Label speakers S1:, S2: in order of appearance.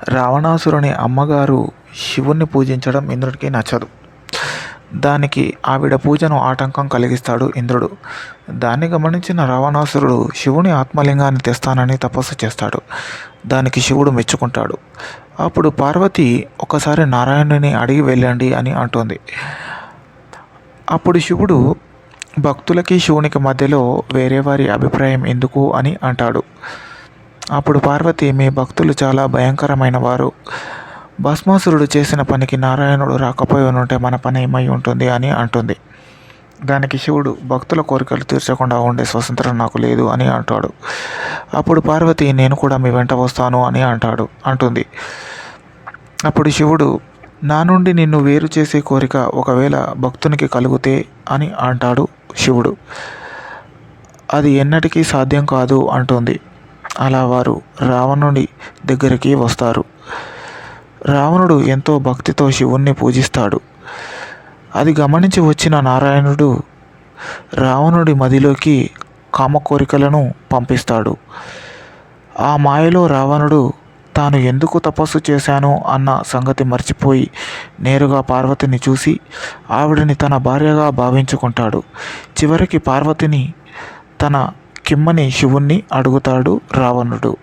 S1: రావణాసురుని అమ్మగారు శివుణ్ణి పూజించడం ఇంద్రుడికి నచ్చదు. దానికి ఆవిడ పూజను ఆటంకం కలిగిస్తాడు ఇంద్రుడు. దాన్ని గమనించిన రావణాసురుడు శివుని ఆత్మలింగాన్ని తెస్తానని తపస్సు చేస్తాడు. దానికి శివుడు మెచ్చుకుంటాడు. అప్పుడు పార్వతి ఒకసారి నారాయణుని అడిగి వెళ్ళండి అని అంటుంది. అప్పుడు శివుడు భక్తులకి శివునికి మధ్యలో వేరే వారి అభిప్రాయం ఎందుకు అని అంటాడు. అప్పుడు పార్వతి, మీ భక్తులు చాలా భయంకరమైన వారు. భస్మాసురుడు చేసిన పనికి నారాయణుడు రాకపోయి ఉంటే మన పని ఏమై ఉంటుంది అని అంటుంది. దానికి శివుడు, భక్తుల కోరికలు తీర్చకుండా ఉండే స్వతంత్రం నాకు లేదు అని అంటాడు. అప్పుడు పార్వతి, నేను కూడా మీ వెంట వస్తాను అని అంటుంది. అప్పుడు శివుడు, నా నుండి నిన్ను వేరు చేసే కోరిక ఒకవేళ భక్తునికి కలిగితే అని అంటాడు శివుడు. అది ఎన్నటికీ సాధ్యం కాదు అంటుంది. అలా వారు రావణుడి దగ్గరికి వస్తారు. రావణుడు ఎంతో భక్తితో శివుణ్ణి పూజిస్తాడు. అది గమనించి వచ్చిన నారాయణుడు రావణుడి మదిలోకి కామ కోరికలను పంపిస్తాడు. ఆ మాయలో రావణుడు తాను ఎందుకు తపస్సు చేశాను అన్న సంగతి మర్చిపోయి నేరుగా పార్వతిని చూసి ఆవిడని తన భార్యగా భావించుకుంటాడు. చివరికి పార్వతిని తన కిమ్మని శివుణ్ణి అడుగుతాడు రావణుడు.